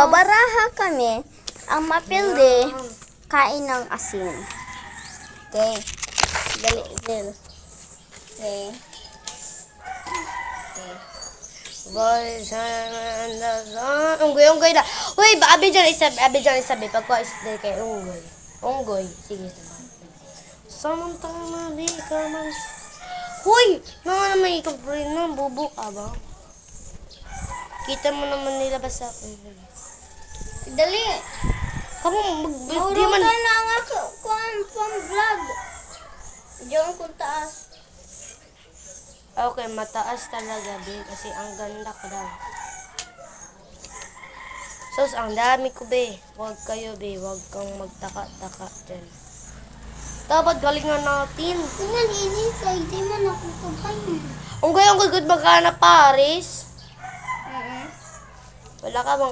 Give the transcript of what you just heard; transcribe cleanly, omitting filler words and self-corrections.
Magbabaraha kami. Ang mapildi, kain ng asin. Okay. Dali, Bill. Okay. Boys, unggoy na. Uy, abi dyan isabi. Pagko isda kay unggoy. Unggoy. Sige. Samantala di ka man. Huy! Mga naman ikaw rin na, bubo ka ba? Kita mo naman nila ba sa akin? Dali. Kamu, di Maurutan man. na nga kung vlog. Diyan kung taas. Okay, mataas talaga din kasi ang ganda ko daw. Sos, ang dami ko be. Huwag kayo be, huwag kang magtaka-taka dyan. Dapat galingan natin. Tingnan, inisay. Di man ako kabayan. Ang gayong good magkana Paris. Wala ka bang